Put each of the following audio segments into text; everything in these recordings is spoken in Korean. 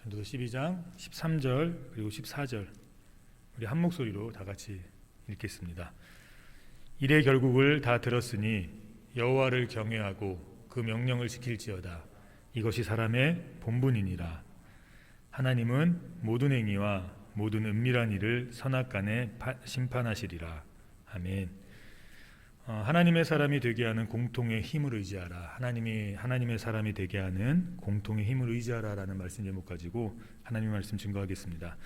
전도서 12장 13절 그리고 14절 우리 한 목소리로 다 같이 읽겠습니다. 이래 결국을 다 들었으니 여호와를 경외하고 그 명령을 지킬지어다. 이것이 사람의 본분이니라. 하나님은 모든 행위와 모든 은밀한 일을 선악간에 심판하시리라. 아멘. 하나님의 사람이 되게 하는 공통의 힘을 의지하라. 하나님의 사람이 되게 하는 공통의 힘을 의지하라라는 말씀 제목 가지고 하나님의 말씀 증거하겠습니다.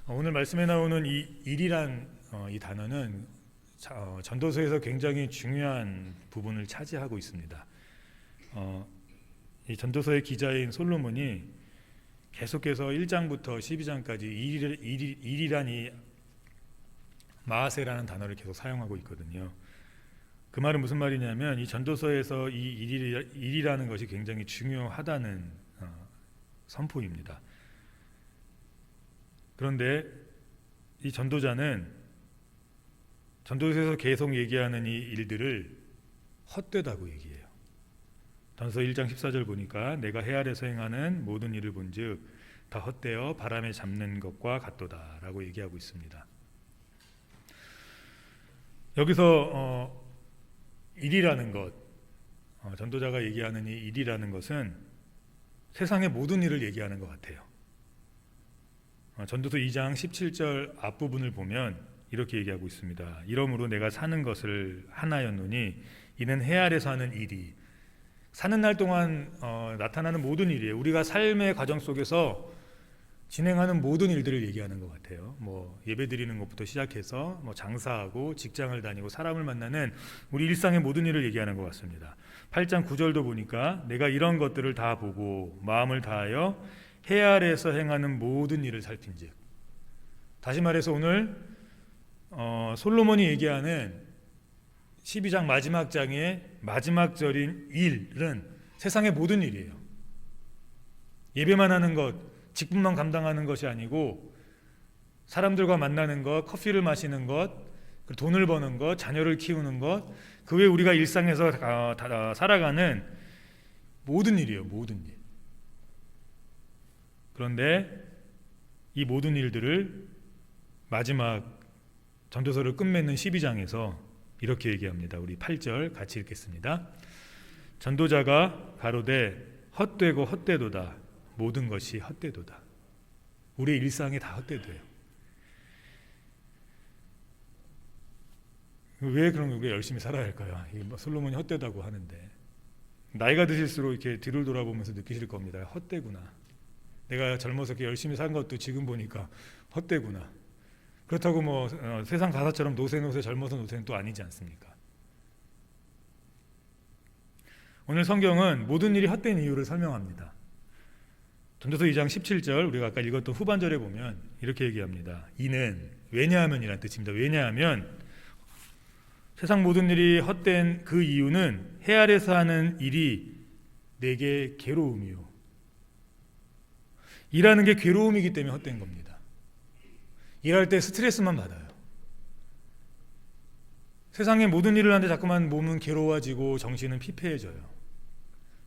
오늘 말씀에 나오는 이 일이란 이 단어는 전도서에서 굉장히 중요한 부분을 차지하고 있습니다. 이 전도서의 기자인 솔로몬이 계속해서 1장부터 12장까지 일이란 이 마아세라는 단어를 계속 사용하고 있거든요. 그 말은 무슨 말이냐면 이 전도서에서 이 일이라는 것이 굉장히 중요하다는 선포입니다. 그런데 이 전도자는 전도서에서 계속 얘기하는 이 일들을 헛되다고 얘기해요. 전도서 1장 14절 보니까 내가 해 아래서 행하는 모든 일을 본즉 다 헛되어 바람에 잡는 것과 같도다 라고 얘기하고 있습니다. 여기서 일이라는 것, 전도자가 얘기하는 이 일이라는 것은 세상의 모든 일을 얘기하는 것 같아요. 전도서 2장 17절 앞부분을 보면 이렇게 얘기하고 있습니다. 이러므로 내가 사는 것을 하나였노니 이는 해 아래서 하는 일이, 사는 날 동안 나타나는 모든 일이에요. 우리가 삶의 과정 속에서 진행하는 모든 일들을 얘기하는 것 같아요. 예배 드리는 것부터 시작해서 장사하고 직장을 다니고 사람을 만나는 우리 일상의 모든 일을 얘기하는 것 같습니다. 8장 9절도 보니까 내가 이런 것들을 다 보고 마음을 다하여 해 아래에서 행하는 모든 일을 살핀즉. 다시 말해서 오늘 솔로몬이 얘기하는 12장 마지막 장의 마지막 절인 일은 세상의 모든 일이에요. 예배만 하는 것, 직분만 감당하는 것이 아니고 사람들과 만나는 것, 커피를 마시는 것, 돈을 버는 것, 자녀를 키우는 것, 그 외에 우리가 일상에서 살아가는 모든 일이에요. 모든 일. 그런데 이 모든 일들을 마지막 전도서를 끝맺는 12장에서 이렇게 얘기합니다. 우리 8절 같이 읽겠습니다. 전도자가 가로되 헛되고 헛되도다. 모든 것이 헛되도다. 우리의 일상이 다 헛되도요. 왜 그런 거 열심히 살아야 할까요? 솔로몬이 헛되다고 하는데 나이가 드실수록 이렇게 뒤를 돌아보면서 느끼실 겁니다. 헛되구나. 내가 젊어서 이렇게 열심히 산 것도 지금 보니까 헛되구나. 그렇다고 세상 가사처럼 노세 젊어서 노세는 또 아니지 않습니까? 오늘 성경은 모든 일이 헛된 이유를 설명합니다. 전도서 2장 17절 우리가 아까 읽었던 후반절에 보면 이렇게 얘기합니다. 이는 왜냐하면이라는 뜻입니다. 왜냐하면 세상 모든 일이 헛된 그 이유는 해 아래서 하는 일이 내게 괴로움이요. 일하는 게 괴로움이기 때문에 헛된 겁니다. 일할 때 스트레스만 받아요. 세상의 모든 일을 하는데 자꾸만 몸은 괴로워지고 정신은 피폐해져요.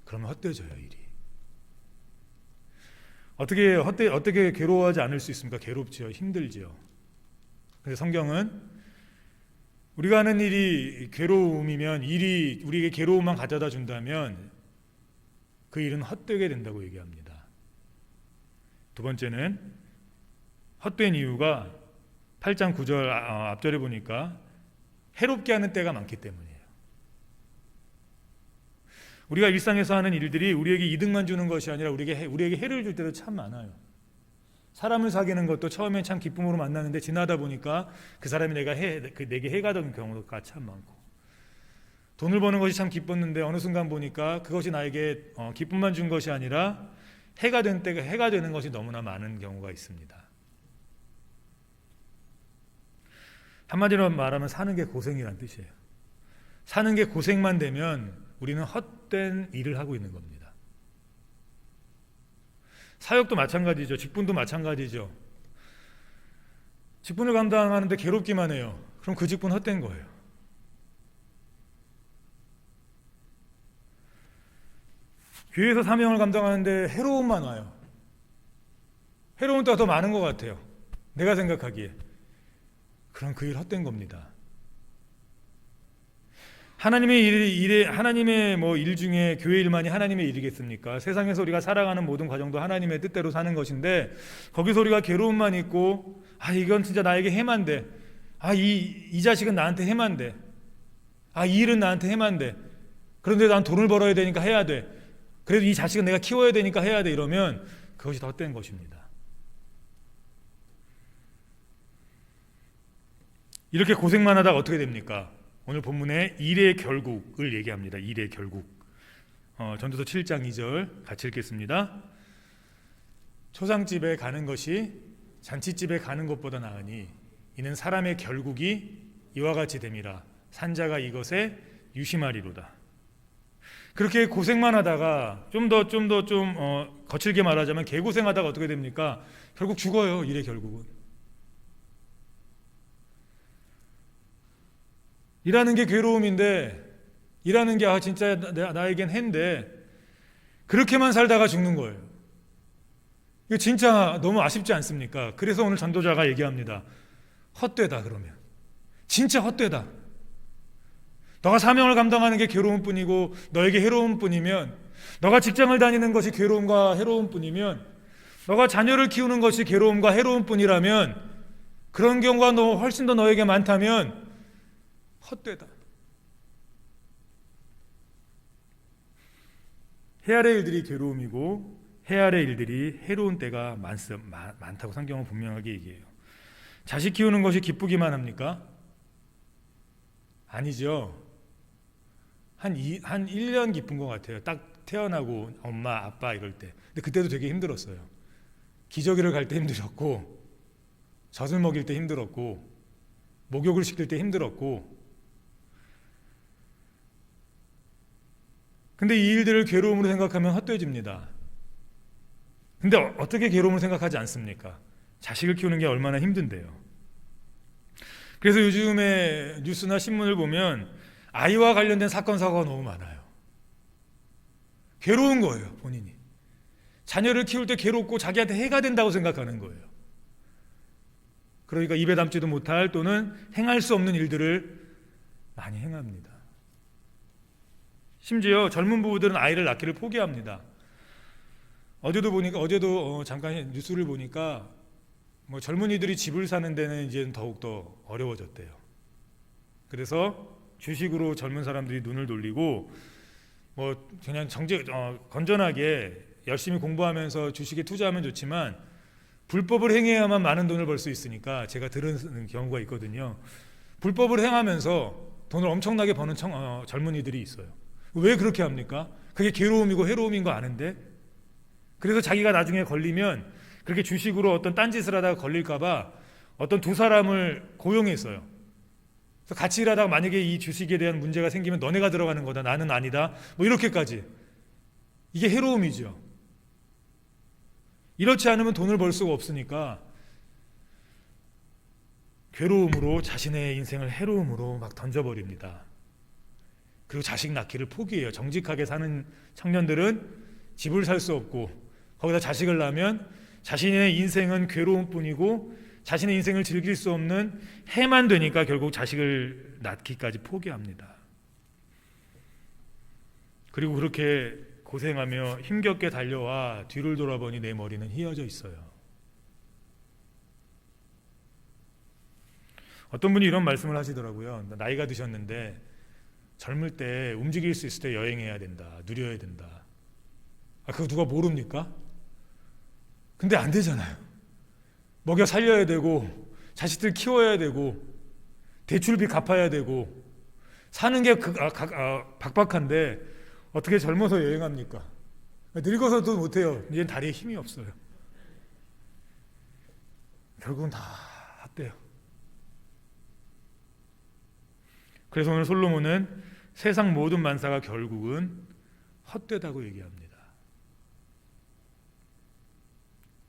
그러면 헛되져요, 일이. 어떻게 괴로워하지 않을 수 있습니까? 괴롭지요, 힘들지요. 그래서 성경은 우리가 하는 일이 괴로움이면, 일이 우리에게 괴로움만 가져다 준다면 그 일은 헛되게 된다고 얘기합니다. 두 번째는 헛된 이유가 8장 9절 앞절에 보니까 해롭게 하는 때가 많기 때문이에요. 우리가 일상에서 하는 일들이 우리에게 이득만 주는 것이 아니라 우리에게 해를 줄 때도 참 많아요. 사람을 사귀는 것도 처음엔 참 기쁨으로 만나는데 지나다 보니까 그 사람이 내게 해가 되는 경우가 참 많고, 돈을 버는 것이 참 기뻤는데 어느 순간 보니까 그것이 나에게 기쁨만 준 것이 아니라 해가 되는 것이 너무나 많은 경우가 있습니다. 한마디로 말하면 사는 게 고생이란 뜻이에요. 사는 게 고생만 되면 우리는 헛된 일을 하고 있는 겁니다. 사역도 마찬가지죠. 직분도 마찬가지죠. 직분을 감당하는데 괴롭기만 해요. 그럼 그 직분 헛된 거예요. 교회에서 사명을 감당하는데 해로움만 와요. 해로운 때가 더 많은 것 같아요. 내가 생각하기에. 그럼 그 일 헛된 겁니다. 하나님의 뭐 일 중에 교회 일만이 하나님의 일이겠습니까? 세상에서 우리가 살아가는 모든 과정도 하나님의 뜻대로 사는 것인데, 거기서 우리가 괴로움만 있고, 이건 진짜 나에게 해만돼. 이 자식은 나한테 해만돼. 이 일은 나한테 해만돼. 그런데 난 돈을 벌어야 되니까 해야 돼. 그래도 이 자식은 내가 키워야 되니까 해야 돼. 이러면 그것이 더 헛된 것입니다. 이렇게 고생만 하다가 어떻게 됩니까? 오늘 본문에 일의 결국을 얘기합니다. 일의 결국. 전도서 7장 2절 같이 읽겠습니다. 초상집에 가는 것이 잔치집에 가는 것보다 나으니 이는 사람의 결국이 이와 같이 됨이라. 산자가 이것에 유심하리로다. 그렇게 고생만 하다가 좀 거칠게 말하자면 개고생하다가 어떻게 됩니까? 결국 죽어요. 일의 결국은. 일하는 게 괴로움인데, 일하는 게 진짜 나에겐 해인데 그렇게만 살다가 죽는 거예요. 이거 진짜 너무 아쉽지 않습니까? 그래서 오늘 전도자가 얘기합니다. 헛되다. 그러면 진짜 헛되다. 너가 사명을 감당하는 게 괴로움 뿐이고 너에게 해로움 뿐이면, 너가 직장을 다니는 것이 괴로움과 해로움 뿐이면, 너가 자녀를 키우는 것이 괴로움과 해로움 뿐이라면, 그런 경우가 훨씬 더 너에게 많다면 헛되다. 해 아래 일들이 괴로움이고 해 아래 일들이 해로운 때가 많다고 성경은 분명하게 얘기해요. 자식 키우는 것이 기쁘기만 합니까? 아니죠. 한 1년 기쁜 것 같아요. 딱 태어나고 엄마 아빠 이럴 때. 근데 그때도 되게 힘들었어요. 기저귀를 갈 때 힘들었고, 젖을 먹일 때 힘들었고, 목욕을 시킬 때 힘들었고. 근데 이 일들을 괴로움으로 생각하면 헛되어집니다. 근데 어떻게 괴로움을 생각하지 않습니까? 자식을 키우는 게 얼마나 힘든데요. 그래서 요즘에 뉴스나 신문을 보면 아이와 관련된 사건 사고가 너무 많아요. 괴로운 거예요, 본인이. 자녀를 키울 때 괴롭고 자기한테 해가 된다고 생각하는 거예요. 그러니까 입에 담지도 못할 또는 행할 수 없는 일들을 많이 행합니다. 심지어 젊은 부부들은 아이를 낳기를 포기합니다. 어제도 잠깐 뉴스를 보니까 뭐 젊은이들이 집을 사는 데는 이제 더욱더 어려워졌대요. 그래서 주식으로 젊은 사람들이 눈을 돌리고 뭐 그냥 건전하게 열심히 공부하면서 주식에 투자하면 좋지만 불법을 행해야만 많은 돈을 벌 수 있으니까, 제가 들은 경우가 있거든요. 불법을 행하면서 돈을 엄청나게 버는 젊은이들이 있어요. 왜 그렇게 합니까? 그게 괴로움이고 해로움인 거 아는데. 그래서 자기가 나중에 걸리면 그렇게 주식으로 어떤 딴짓을 하다가 걸릴까봐 어떤 두 사람을 고용했어요. 그래서 같이 일하다가 만약에 이 주식에 대한 문제가 생기면 너네가 들어가는 거다, 나는 아니다, 뭐 이렇게까지. 이게 해로움이죠. 이렇지 않으면 돈을 벌 수가 없으니까 괴로움으로 자신의 인생을 해로움으로 막 던져버립니다. 그리고 자식 낳기를 포기해요. 정직하게 사는 청년들은 집을 살 수 없고 거기다 자식을 낳으면 자신의 인생은 괴로움뿐이고 자신의 인생을 즐길 수 없는 해만 되니까 결국 자식을 낳기까지 포기합니다. 그리고 그렇게 고생하며 힘겹게 달려와 뒤를 돌아보니 내 머리는 휘어져 있어요. 어떤 분이 이런 말씀을 하시더라고요. 나이가 드셨는데 젊을 때 움직일 수 있을 때 여행해야 된다, 누려야 된다. 그거 누가 모릅니까? 근데 안 되잖아요. 먹여 살려야 되고 자식들 키워야 되고 대출비 갚아야 되고 사는 게 박박한데 어떻게 젊어서 여행합니까? 늙어서도 못해요. 이젠 다리에 힘이 없어요. 결국은 다 헛돼요. 그래서 오늘 솔로몬은 세상 모든 만사가 결국은 헛되다고 얘기합니다.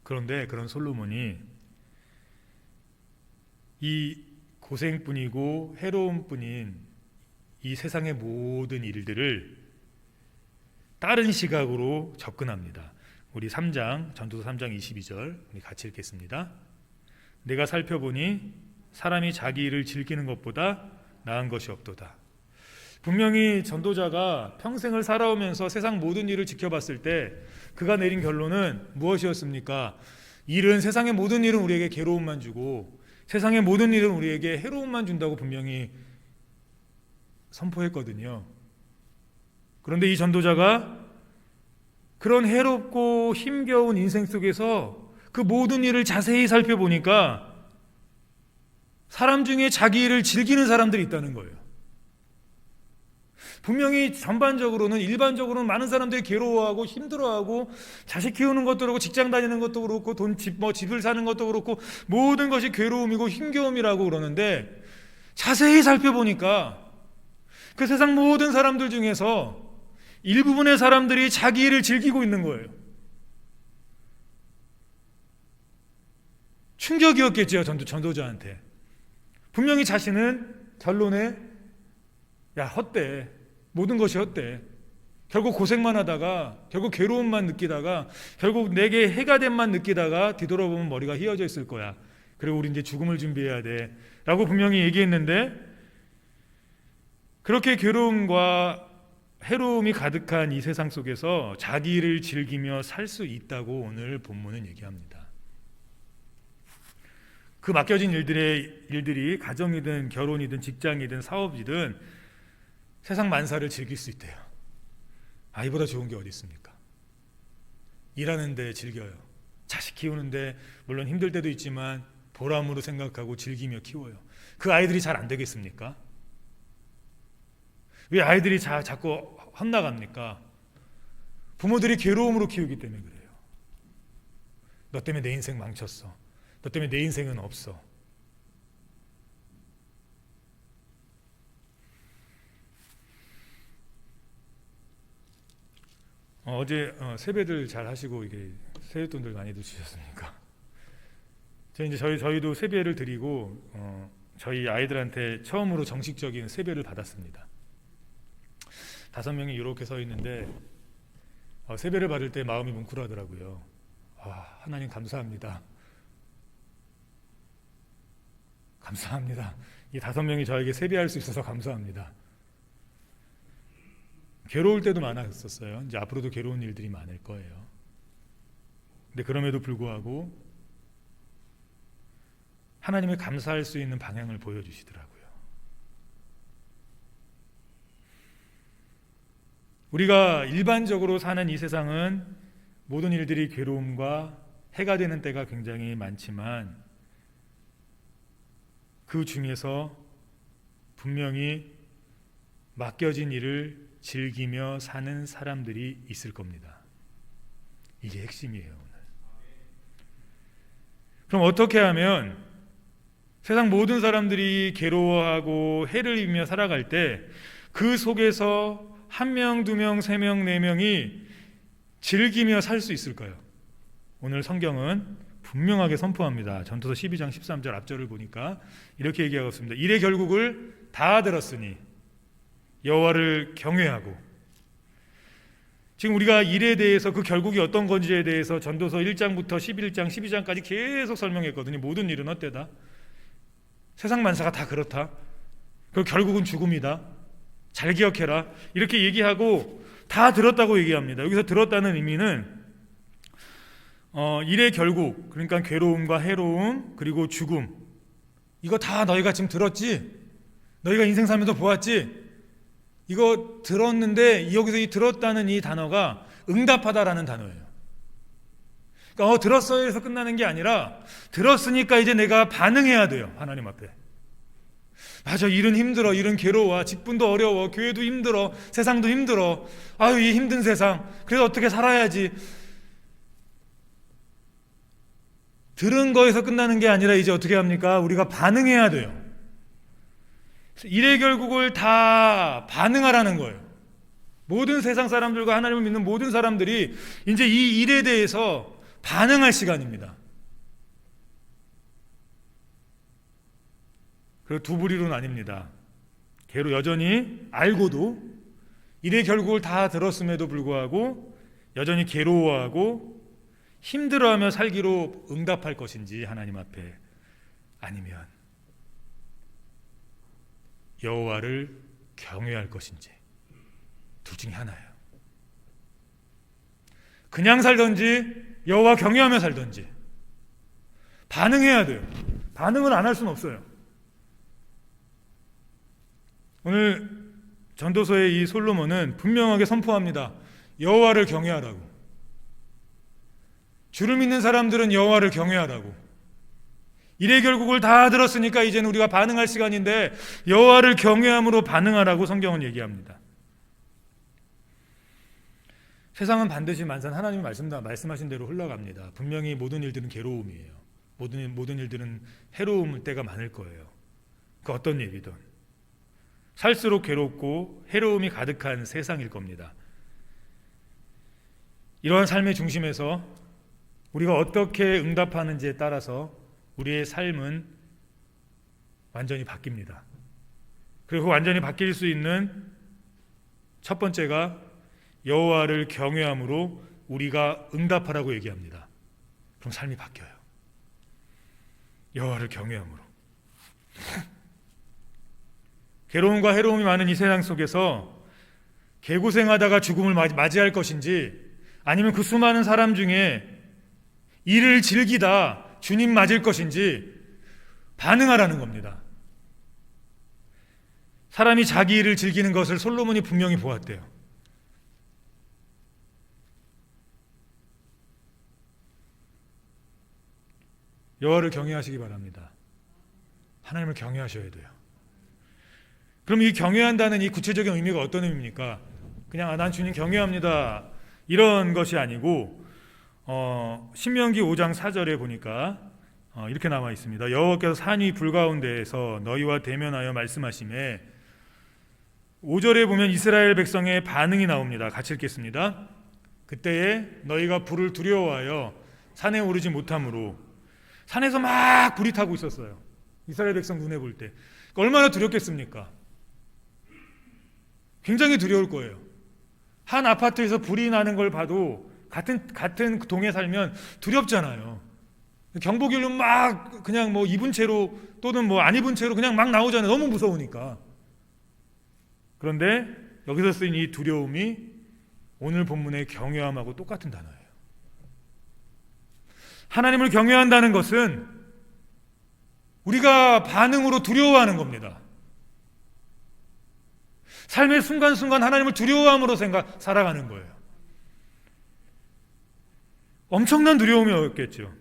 그런데 그런 솔로몬이 이 고생뿐이고 해로움뿐인 이 세상의 모든 일들을 다른 시각으로 접근합니다. 우리 3장 전도서 3장 22절 우리 같이 읽겠습니다. 내가 살펴보니 사람이 자기 일을 즐기는 것보다 나은 것이 없도다. 분명히 전도자가 평생을 살아오면서 세상 모든 일을 지켜봤을 때 그가 내린 결론은 무엇이었습니까? 세상의 모든 일은 우리에게 괴로움만 주고 세상의 모든 일은 우리에게 해로움만 준다고 분명히 선포했거든요. 그런데 이 전도자가 그런 해롭고 힘겨운 인생 속에서 그 모든 일을 자세히 살펴보니까 사람 중에 자기 일을 즐기는 사람들이 있다는 거예요. 분명히 전반적으로는 일반적으로는 많은 사람들이 괴로워하고 힘들어하고 자식 키우는 것도 그렇고 직장 다니는 것도 그렇고 집을 사는 것도 그렇고 모든 것이 괴로움이고 힘겨움이라고 그러는데 자세히 살펴보니까 그 세상 모든 사람들 중에서 일부분의 사람들이 자기 일을 즐기고 있는 거예요. 충격이었겠죠, 전도자한테. 분명히 자신은 결론에 헛돼. 모든 것이 헛돼. 결국 고생만 하다가 결국 괴로움만 느끼다가 결국 내게 해가 된만 느끼다가 뒤돌아보면 머리가 휘어져 있을 거야. 그리고 우리 이제 죽음을 준비해야 돼 라고 분명히 얘기했는데 그렇게 괴로움과 해로움이 가득한 이 세상 속에서 자기 일을 즐기며 살 수 있다고 오늘 본문은 얘기합니다. 그 맡겨진 일들이 가정이든 결혼이든 직장이든 사업이든 세상 만사를 즐길 수 있대요. 이보다 좋은 게 어디 있습니까? 일하는데 즐겨요. 자식 키우는데 물론 힘들 때도 있지만 보람으로 생각하고 즐기며 키워요. 그 아이들이 잘 안 되겠습니까? 왜 아이들이 자꾸 헛나갑니까? 부모들이 괴로움으로 키우기 때문에 그래요. 너 때문에 내 인생 망쳤어. 너 때문에 내 인생은 없어. 어제 세배들 잘 하시고 이게 세뱃돈들 많이도 주셨습니까? 저희도 세배를 드리고 저희 아이들한테 처음으로 정식적인 세배를 받았습니다. 5명이 이렇게 서 있는데 세배를 받을 때 마음이 뭉클하더라고요. 하나님 감사합니다. 감사합니다. 이 5명이 저에게 세배할 수 있어서 감사합니다. 괴로울 때도 많았었어요. 이제 앞으로도 괴로운 일들이 많을 거예요. 근데 그럼에도 불구하고 하나님을 감사할 수 있는 방향을 보여주시더라고요. 우리가 일반적으로 사는 이 세상은 모든 일들이 괴로움과 해가 되는 때가 굉장히 많지만 그 중에서 분명히 맡겨진 일을 즐기며 사는 사람들이 있을 겁니다. 이게 핵심이에요, 오늘. 그럼 어떻게 하면 세상 모든 사람들이 괴로워하고 해를 입으며 살아갈 때 그 속에서 1명, 2명, 3명, 4명이 즐기며 살 수 있을까요? 오늘 성경은 분명하게 선포합니다. 전도서 12장 13절 앞절을 보니까 이렇게 얘기하고 있습니다. 일의 결국을 다 들었으니 여호와를 경외하고. 지금 우리가 일에 대해서 그 결국이 어떤 건지에 대해서 전도서 1장부터 11장, 12장까지 계속 설명했거든요. 모든 일은 헛되다. 세상 만사가 다 그렇다. 그 결국은 죽음이다. 잘 기억해라. 이렇게 얘기하고 다 들었다고 얘기합니다. 여기서 들었다는 의미는 일의 결국, 그러니까 괴로움과 해로움 그리고 죽음, 이거 다 너희가 지금 들었지? 너희가 인생 살면서 보았지? 이거 들었는데 여기서 이 들었다는 이 단어가 응답하다라는 단어예요. 그러니까 들었어요 해서 끝나는 게 아니라 들었으니까 이제 내가 반응해야 돼요. 하나님 앞에. 맞아, 일은 힘들어, 일은 괴로워, 직분도 어려워, 교회도 힘들어, 세상도 힘들어. 이 힘든 세상. 그래서 어떻게 살아야지. 들은 거에서 끝나는 게 아니라 이제 어떻게 합니까? 우리가 반응해야 돼요. 일의 결국을 다 반응하라는 거예요. 모든 세상 사람들과 하나님을 믿는 모든 사람들이 이제 이 일에 대해서 반응할 시간입니다. 그리고 두 부류로 나뉩니다. 여전히 알고도 일의 결국을 다 들었음에도 불구하고 여전히 괴로워하고 힘들어하며 살기로 응답할 것인지 하나님 앞에, 아니면 여호와를 경외할 것인지, 둘 중에 하나예요. 그냥 살든지 여호와 경외하며 살든지 반응해야 돼요. 반응을 안 할 수는 없어요. 오늘 전도서의 이 솔로몬은 분명하게 선포합니다. 여호와를 경외하라고. 주를 믿는 사람들은 여호와를 경외하라고. 일의 결국을 다 들었으니까 이제는 우리가 반응할 시간인데 여호와를 경외함으로 반응하라고 성경은 얘기합니다. 세상은 반드시 만산 하나님이 말씀하신 대로 흘러갑니다. 분명히 모든 일들은 괴로움이에요. 모든 일들은 해로울 때가 많을 거예요. 그 어떤 일이든 살수록 괴롭고 해로움이 가득한 세상일 겁니다. 이러한 삶의 중심에서 우리가 어떻게 응답하는지에 따라서 우리의 삶은 완전히 바뀝니다. 그리고 완전히 바뀔 수 있는 첫 번째가 여호와를 경외함으로 우리가 응답하라고 얘기합니다. 그럼 삶이 바뀌어요. 여호와를 경외함으로. 괴로움과 해로움이 많은 이 세상 속에서 개고생하다가 죽음을 맞이할 것인지, 아니면 그 수많은 사람 중에 일을 즐기다 주님 맞을 것인지 반응하라는 겁니다. 사람이 자기 일을 즐기는 것을 솔로몬이 분명히 보았대요. 여호와를 경외하시기 바랍니다. 하나님을 경외하셔야 돼요. 그럼 이 경외한다는 이 구체적인 의미가 어떤 의미입니까? 그냥 난 주님 경외합니다 이런 것이 아니고, 신명기 5장 4절에 보니까 이렇게 나와 있습니다. 여호와께서 산 위 불가운데에서 너희와 대면하여 말씀하시매. 5절에 보면 이스라엘 백성의 반응이 나옵니다. 같이 읽겠습니다. 그때에 너희가 불을 두려워하여 산에 오르지 못함으로. 산에서 막 불이 타고 있었어요. 이스라엘 백성 눈에 볼 때 얼마나 두렵겠습니까? 굉장히 두려울 거예요. 한 아파트에서 불이 나는 걸 봐도 같은 동에 살면 두렵잖아요. 경보기로 막 그냥 뭐 입은 채로 또는 뭐 안 입은 채로 그냥 막 나오잖아요. 너무 무서우니까. 그런데 여기서 쓰인 이 두려움이 오늘 본문의 경외함하고 똑같은 단어예요. 하나님을 경외한다는 것은 우리가 반응으로 두려워하는 겁니다. 삶의 순간순간 하나님을 두려워함으로 살아가는 거예요. 엄청난 두려움이 없겠죠.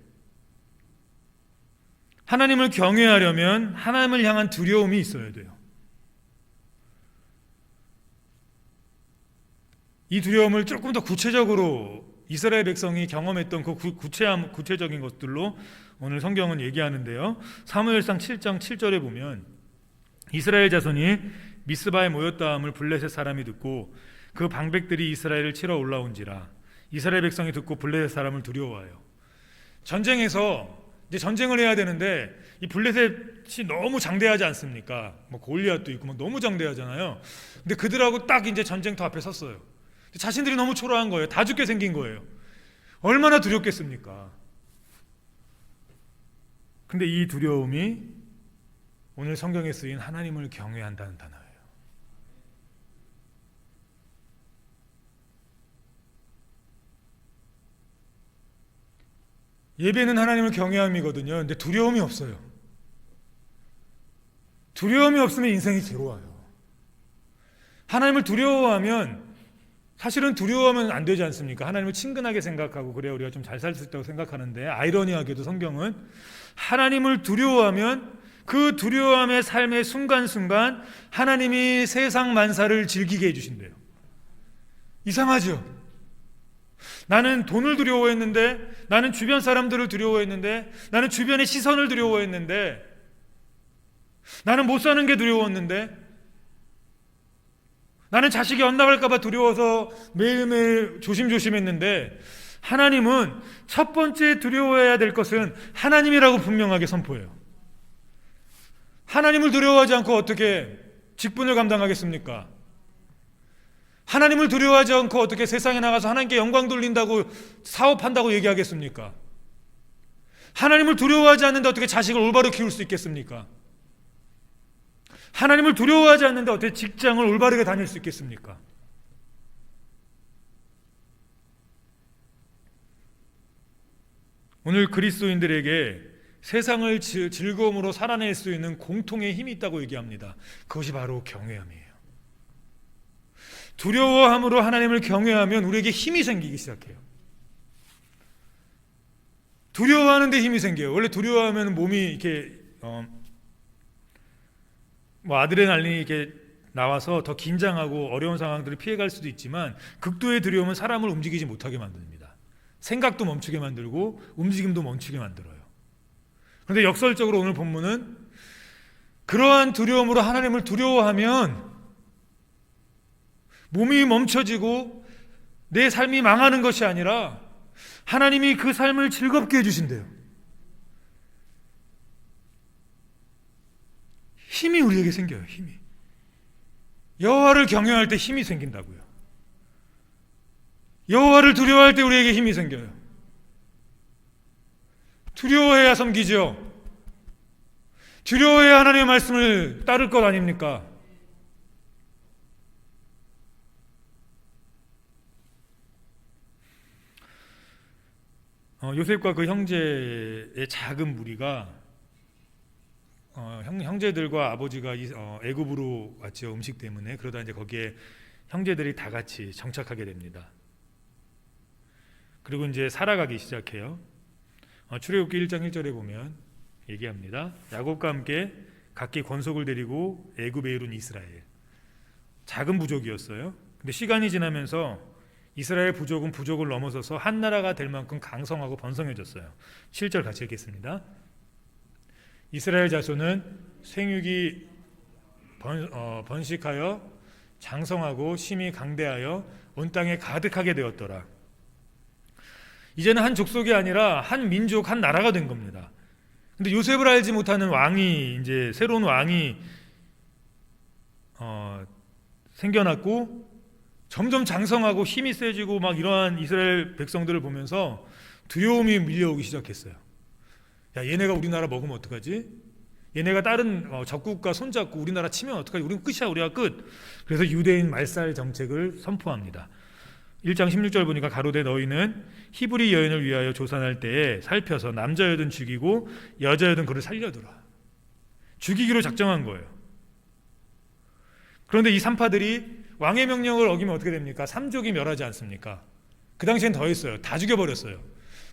하나님을 경외하려면 하나님을 향한 두려움이 있어야 돼요. 이 두려움을 조금 더 구체적으로 이스라엘 백성이 경험했던 그 구체적인 것들로 오늘 성경은 얘기하는데요. 사무엘상 7장 7절에 보면 이스라엘 자손이 미스바에 모였다함을 블레셋 사람이 듣고 그 방백들이 이스라엘을 치러 올라온지라. 이스라엘 백성이 듣고 블레셋 사람을 두려워해요. 전쟁에서 이제 전쟁을 해야 되는데 이 블레셋이 너무 장대하지 않습니까? 뭐 골리앗도 있고 막 너무 장대하잖아요. 근데 그들하고 딱 이제 전쟁터 앞에 섰어요. 자신들이 너무 초라한 거예요. 다 죽게 생긴 거예요. 얼마나 두렵겠습니까? 근데 이 두려움이 오늘 성경에 쓰인 하나님을 경외한다는 단어예요. 예배는 하나님을 경외함이거든요. 근데 두려움이 없어요. 두려움이 없으면 인생이 괴로워요. 하나님을 두려워하면, 사실은 두려워하면 안 되지 않습니까? 하나님을 친근하게 생각하고 그래야 우리가 좀 잘 살 수 있다고 생각하는데, 아이러니하게도 성경은 하나님을 두려워하면 그 두려움의 삶의 순간순간 하나님이 세상 만사를 즐기게 해주신대요. 이상하죠? 나는 돈을 두려워했는데, 나는 주변 사람들을 두려워했는데, 나는 주변의 시선을 두려워했는데, 나는 못 사는 게 두려웠는데, 나는 자식이 엇나갈까 봐 두려워서 매일매일 조심조심했는데, 하나님은 첫 번째 두려워해야 될 것은 하나님이라고 분명하게 선포해요. 하나님을 두려워하지 않고 어떻게 직분을 감당하겠습니까? 하나님을 두려워하지 않고 어떻게 세상에 나가서 하나님께 영광 돌린다고 사업한다고 얘기하겠습니까? 하나님을 두려워하지 않는데 어떻게 자식을 올바로 키울 수 있겠습니까? 하나님을 두려워하지 않는데 어떻게 직장을 올바르게 다닐 수 있겠습니까? 오늘 그리스도인들에게 세상을 즐거움으로 살아낼 수 있는 공통의 힘이 있다고 얘기합니다. 그것이 바로 경외함이에요. 두려워함으로 하나님을 경외하면 우리에게 힘이 생기기 시작해요. 두려워하는데 힘이 생겨요. 원래 두려워하면 몸이 이렇게 아드레날린이 이렇게 나와서 더 긴장하고 어려운 상황들을 피해갈 수도 있지만, 극도의 두려움은 사람을 움직이지 못하게 만듭니다. 생각도 멈추게 만들고 움직임도 멈추게 만들어요. 그런데 역설적으로 오늘 본문은 그러한 두려움으로 하나님을 두려워하면 몸이 멈춰지고 내 삶이 망하는 것이 아니라 하나님이 그 삶을 즐겁게 해주신대요. 힘이 우리에게 생겨요. 힘이. 여호와를 경외할 때 힘이 생긴다고요. 여호와를 두려워할 때 우리에게 힘이 생겨요. 두려워해야 섬기죠. 두려워해야 하나님의 말씀을 따를 것 아닙니까? 요셉과 그 형제의 작은 무리가 형제들과 아버지가 애굽으로 왔죠. 음식 때문에. 그러다 이제 거기에 형제들이 다 같이 정착하게 됩니다. 그리고 이제 살아가기 시작해요. 출애굽기 1장 1절에 보면 얘기합니다. 야곱과 함께 각기 권속을 데리고 애굽에 이룬 이스라엘. 작은 부족이었어요. 근데 시간이 지나면서 이스라엘 부족은 부족을 넘어서서 한 나라가 될 만큼 강성하고 번성해졌어요. 7절 같이 읽겠습니다. 이스라엘 자손은 생육이 번식하여 장성하고 심히 강대하여 온 땅에 가득하게 되었더라. 이제는 한 족속이 아니라 한 민족, 한 나라가 된 겁니다. 근데 요셉을 알지 못하는 왕이, 이제 새로운 왕이 생겨났고 점점 장성하고 힘이 세지고 막 이러한 이스라엘 백성들을 보면서 두려움이 밀려오기 시작했어요. 야, 얘네가 우리나라 먹으면 어떡하지? 얘네가 다른 적국과 손잡고 우리나라 치면 어떡하지? 우리는 끝이야, 우리가 끝. 그래서 유대인 말살 정책을 선포합니다. 1장 16절 보니까 가로되 너희는 히브리 여인을 위하여 조산할 때에 살펴서 남자여든 죽이고 여자여든 그를 살려두라. 죽이기로 작정한 거예요. 그런데 이 산파들이 왕의 명령을 어기면 어떻게 됩니까? 삼족이 멸하지 않습니까? 그 당시엔 더 했어요. 다 죽여버렸어요.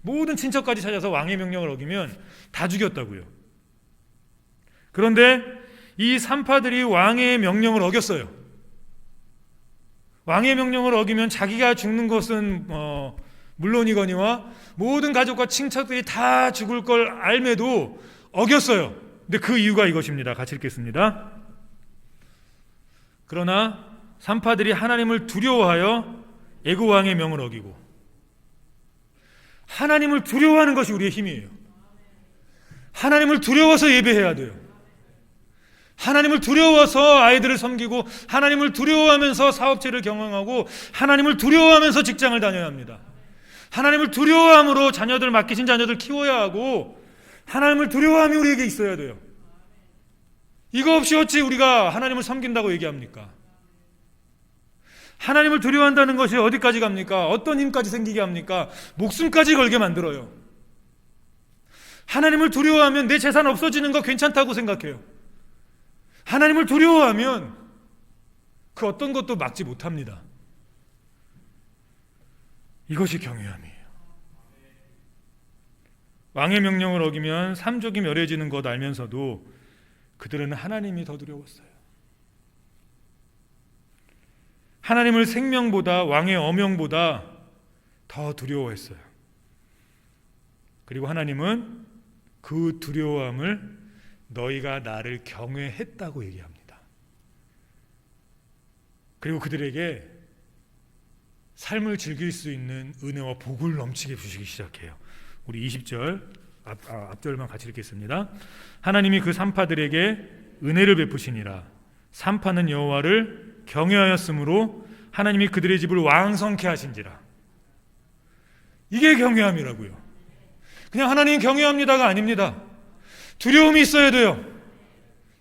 모든 친척까지 찾아서 왕의 명령을 어기면 다 죽였다고요. 그런데 이 산파들이 왕의 명령을 어겼어요. 왕의 명령을 어기면 자기가 죽는 것은 물론이거니와 모든 가족과 친척들이 다 죽을 걸 알매도 어겼어요. 근데 그 이유가 이것입니다. 같이 읽겠습니다. 그러나 산파들이 하나님을 두려워하여 애굽 왕의 명을 어기고, 하나님을 두려워하는 것이 우리의 힘이에요. 하나님을 두려워서 예배해야 돼요. 하나님을 두려워서 아이들을 섬기고, 하나님을 두려워하면서 사업체를 경영하고, 하나님을 두려워하면서 직장을 다녀야 합니다. 하나님을 두려워함으로 자녀들, 맡기신 자녀들 키워야 하고, 하나님을 두려워함이 우리에게 있어야 돼요. 이거 없이 어찌 우리가 하나님을 섬긴다고 얘기합니까? 하나님을 두려워한다는 것이 어디까지 갑니까? 어떤 힘까지 생기게 합니까? 목숨까지 걸게 만들어요. 하나님을 두려워하면 내 재산 없어지는 거 괜찮다고 생각해요. 하나님을 두려워하면 그 어떤 것도 막지 못합니다. 이것이 경외함이에요. 왕의 명령을 어기면 삼족이 멸해지는 것 알면서도 그들은 하나님이 더 두려웠어요. 하나님을 생명보다, 왕의 어명보다 더 두려워했어요. 그리고 하나님은 그 두려워함을 너희가 나를 경외했다고 얘기합니다. 그리고 그들에게 삶을 즐길 수 있는 은혜와 복을 넘치게 주시기 시작해요. 우리 20절 앞절만 같이 읽겠습니다. 하나님이 그 산파들에게 은혜를 베푸시니라. 산파는 여호와를 경외하였으므로 하나님이 그들의 집을 왕성케 하신지라. 이게 경외함이라고요. 그냥 하나님 경외합니다가 아닙니다. 두려움이 있어야 돼요.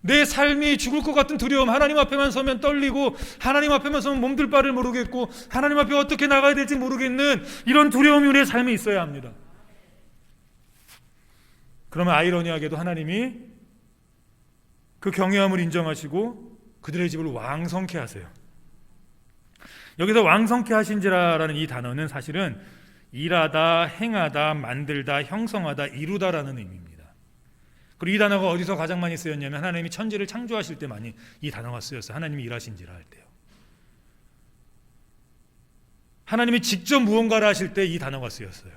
내 삶이 죽을 것 같은 두려움, 하나님 앞에만 서면 떨리고 하나님 앞에만 서면 몸둘 바를 모르겠고 하나님 앞에 어떻게 나가야 될지 모르겠는 이런 두려움이 우리의 삶에 있어야 합니다. 그러면 아이러니하게도 하나님이 그 경외함을 인정하시고 그들의 집을 왕성케 하세요. 여기서 왕성케 하신지라라는 이 단어는 사실은 일하다, 행하다, 만들다, 형성하다, 이루다라는 의미입니다. 그리고 이 단어가 어디서 가장 많이 쓰였냐면 하나님이 천지를 창조하실 때 많이 이 단어가 쓰였어요. 하나님이 일하신지라 할 때요. 하나님이 직접 무언가를 하실 때 이 단어가 쓰였어요.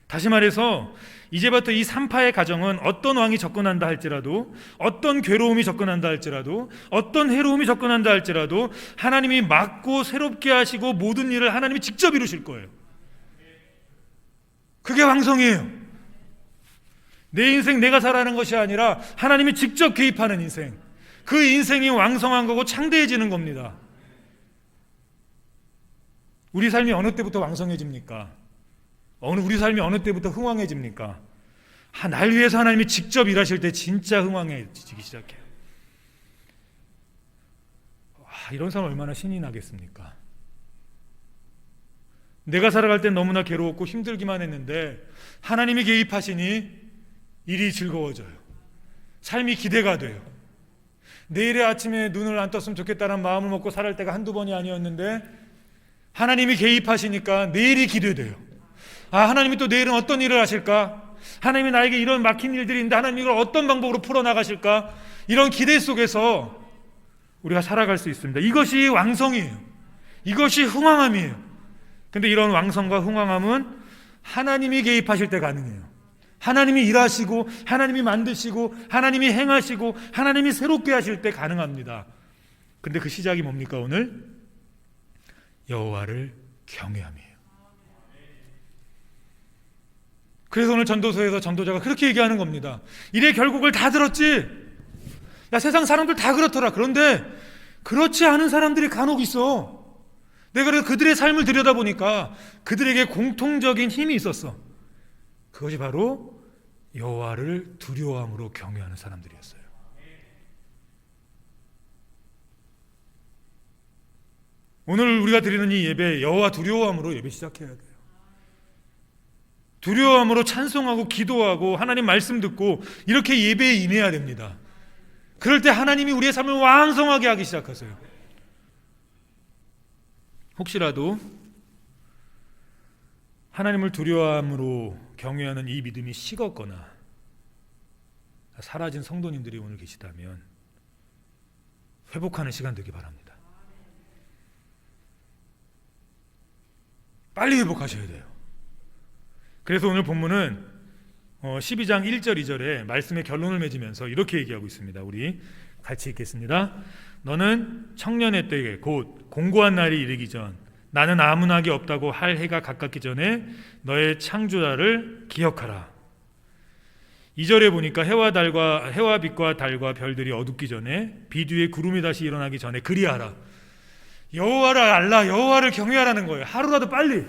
다시 말해서 이제부터 이 산파의 가정은 어떤 왕이 접근한다 할지라도, 어떤 괴로움이 접근한다 할지라도, 어떤 해로움이 접근한다 할지라도 하나님이 막고 새롭게 하시고 모든 일을 하나님이 직접 이루실 거예요. 그게 왕성이에요. 내 인생 내가 살아가는 것이 아니라 하나님이 직접 개입하는 인생, 그 인생이 왕성한 거고 창대해지는 겁니다. 우리 삶이 어느 때부터 왕성해집니까? 우리 삶이 어느 때부터 흥왕해집니까? 날 위해서 하나님이 직접 일하실 때 진짜 흥왕해지기 시작해요. 이런 사람 얼마나 신이 나겠습니까? 내가 살아갈 땐 너무나 괴로웠고 힘들기만 했는데 하나님이 개입하시니 일이 즐거워져요. 삶이 기대가 돼요. 내일의 아침에 눈을 안 떴으면 좋겠다는 마음을 먹고 살할 때가 한두 번이 아니었는데 하나님이 개입하시니까 내일이 기대돼요. 하나님이 또 내일은 어떤 일을 하실까? 하나님이 나에게 이런 막힌 일들이 있는데 하나님이 이걸 어떤 방법으로 풀어나가실까? 이런 기대 속에서 우리가 살아갈 수 있습니다. 이것이 왕성이에요. 이것이 흥왕함이에요. 근데 이런 왕성과 흥왕함은 하나님이 개입하실 때 가능해요. 하나님이 일하시고 하나님이 만드시고 하나님이 행하시고 하나님이 새롭게 하실 때 가능합니다. 근데 그 시작이 뭡니까 오늘? 여호와를 경외함이에요. 그래서 오늘 전도서에서 전도자가 그렇게 얘기하는 겁니다. 이래 결국을 다 들었지? 야, 세상 사람들 다 그렇더라. 그런데 그렇지 않은 사람들이 간혹 있어. 내가 그들의 삶을 들여다보니까 그들에게 공통적인 힘이 있었어. 그것이 바로 여호와를 두려워함으로 경외하는 사람들이었어요. 오늘 우리가 드리는 이 예배, 여호와 두려워함으로 예배 시작해야 돼요. 두려워함으로 찬송하고 기도하고 하나님 말씀 듣고 이렇게 예배에 임해야 됩니다. 그럴 때 하나님이 우리의 삶을 왕성하게 하기 시작하세요. 혹시라도 하나님을 두려워함으로 경외하는 이 믿음이 식었거나 사라진 성도님들이 오늘 계시다면 회복하는 시간 되기 바랍니다. 빨리 회복하셔야 돼요. 그래서 오늘 본문은 12장 1절 2절에 말씀의 결론을 맺으면서 이렇게 얘기하고 있습니다. 우리 같이 읽겠습니다. 너는 청년의 때에 곧 공고한 날이 이르기 전 나는 아무나게 없다고 할 해가 가깝기 전에 너의 창조자를 기억하라. 2절에 보니까 해와 빛과 달과 별들이 어둡기 전에 빛 위에 구름이 다시 일어나기 전에 그리하라. 여호와를 알라, 여호와를 경외하라는 거예요. 하루라도 빨리.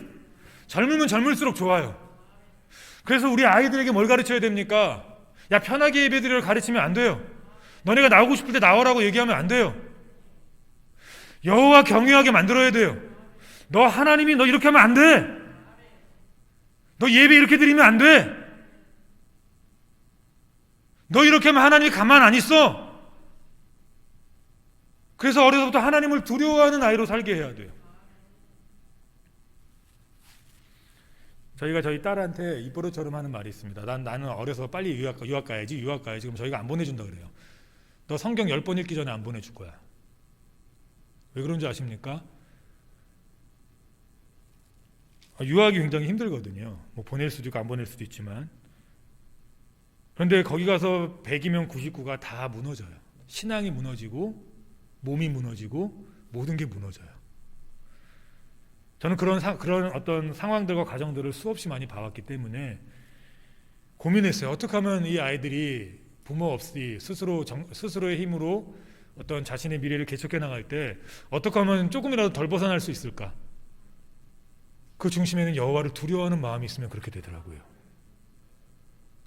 젊으면 젊을수록 좋아요. 그래서 우리 아이들에게 뭘 가르쳐야 됩니까? 야, 편하게 예배드리를 가르치면 안 돼요. 너네가 나오고 싶을 때 나오라고 얘기하면 안 돼요. 여호와 경외하게 만들어야 돼요. 너 하나님이 너 이렇게 하면 안 돼. 너 예배 이렇게 드리면 안 돼. 너 이렇게 하면 하나님이 가만 안 있어. 그래서 어려서부터 하나님을 두려워하는 아이로 살게 해야 돼요. 저희가 저희 딸한테 입버릇처럼 하는 말이 있습니다. 나는 어려서 빨리 유학 가야지. 그럼 저희가 안 보내준다 그래요. 너 성경 10번 읽기 전에 안 보내줄 거야. 왜 그런지 아십니까? 유학이 굉장히 힘들거든요. 뭐 보낼 수도 있고 안 보낼 수도 있지만, 그런데 거기 가서 100이면 99가 다 무너져요. 신앙이 무너지고 몸이 무너지고 모든 게 무너져요. 저는 그런 어떤 상황들과 과정들을 수없이 많이 봐왔기 때문에 고민했어요. 어떻게 하면 이 아이들이 부모 없이 스스로의 힘으로 어떤 자신의 미래를 개척해 나갈 때 어떻게 하면 조금이라도 덜 벗어날 수 있을까? 그 중심에는 여호와를 두려워하는 마음이 있으면 그렇게 되더라고요.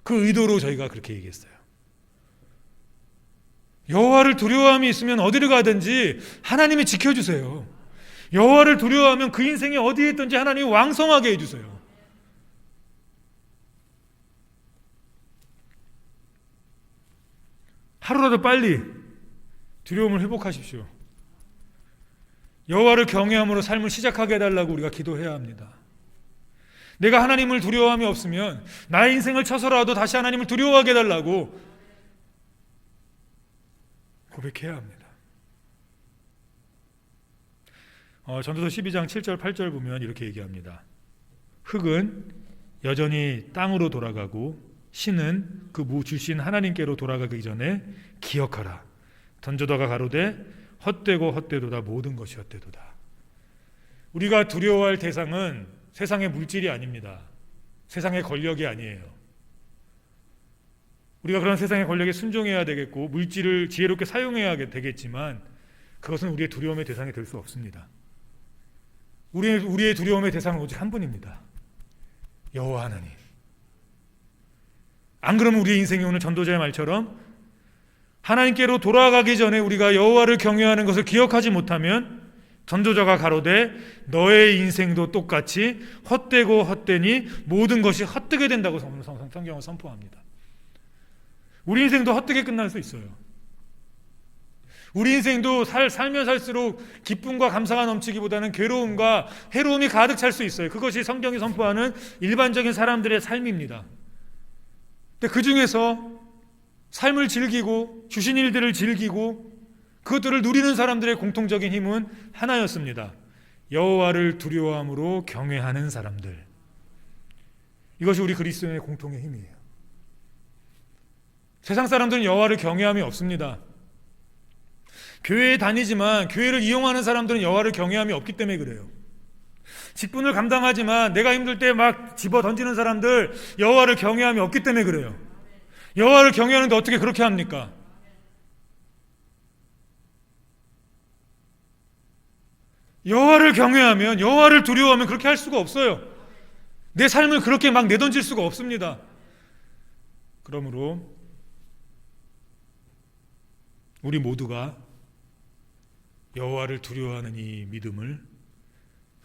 그 의도로 저희가 그렇게 얘기했어요. 여호와를 두려워함이 있으면 어디를 가든지 하나님이 지켜주세요. 여호와를 두려워하면 그 인생이 어디에 있든지 하나님이 왕성하게 해주세요. 하루라도 빨리 두려움을 회복하십시오. 여호와를 경외함으로 삶을 시작하게 해달라고 우리가 기도해야 합니다. 내가 하나님을 두려워함이 없으면 나의 인생을 쳐서라도 다시 하나님을 두려워하게 해달라고 고백해야 합니다. 전도서 12장 7절 8절 보면 이렇게 얘기합니다. 흙은 여전히 땅으로 돌아가고 신은 그 무 주신 하나님께로 돌아가기 전에 기억하라. 던져다가 가로되 헛되고 헛되도다. 모든 것이 헛되도다. 우리가 두려워할 대상은 세상의 물질이 아닙니다. 세상의 권력이 아니에요. 우리가 그런 세상의 권력에 순종해야 되겠고 물질을 지혜롭게 사용해야 되겠지만 그것은 우리의 두려움의 대상이 될 수 없습니다. 우리의 두려움의 대상은 오직 한 분입니다. 여호와 하나님. 안 그러면 우리의 인생이 오늘 전도자의 말처럼 하나님께로 돌아가기 전에 우리가 여호와를 경외하는 것을 기억하지 못하면 전도자가 가로되 너의 인생도 똑같이 헛되고 헛되니 모든 것이 헛되게 된다고 성경은 선포합니다. 우리 인생도 헛되게 끝날 수 있어요. 우리 인생도 살면 살수록 기쁨과 감사가 넘치기보다는 괴로움과 해로움이 가득 찰 수 있어요. 그것이 성경이 선포하는 일반적인 사람들의 삶입니다. 근데 그 중에서 삶을 즐기고 주신 일들을 즐기고 그것들을 누리는 사람들의 공통적인 힘은 하나였습니다. 여호와를 두려워함으로 경외하는 사람들. 이것이 우리 그리스도인의 공통의 힘이에요. 세상 사람들은 여호와를 경외함이 없습니다. 교회에 다니지만 교회를 이용하는 사람들은 여호와를 경외함이 없기 때문에 그래요. 직분을 감당하지만 내가 힘들 때 막 집어 던지는 사람들 여호와를 경외함이 없기 때문에 그래요. 여호와를 경외하는데 어떻게 그렇게 합니까? 여호와를 경외하면, 여호와를 두려워하면 그렇게 할 수가 없어요. 내 삶을 그렇게 막 내던질 수가 없습니다. 그러므로 우리 모두가 여호와를 두려워하는 이 믿음을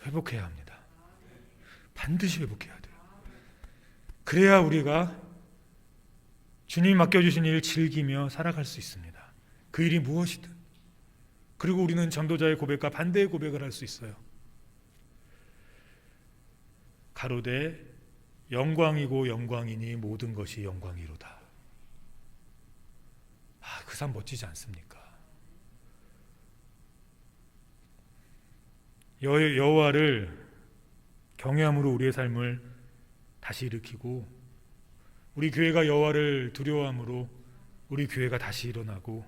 회복해야 합니다. 반드시 회복해야 돼요. 그래야 우리가 주님이 맡겨주신 일을 즐기며 살아갈 수 있습니다. 그 일이 무엇이든. 그리고 우리는 전도자의 고백과 반대의 고백을 할 수 있어요. 가로되 영광이고 영광이니 모든 것이 영광이로다. 그 삶 멋지지 않습니까? 여호와를 경외함으로 우리의 삶을 다시 일으키고 우리 교회가 여호와를 두려워함으로 우리 교회가 다시 일어나고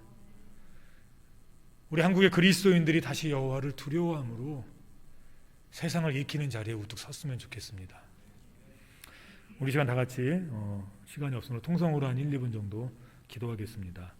우리 한국의 그리스도인들이 다시 여호와를 두려워함으로 세상을 이기는 자리에 우뚝 섰으면 좋겠습니다. 우리 시간 다 같이 시간이 없으므로 통성으로 한 1, 2분 정도 기도하겠습니다.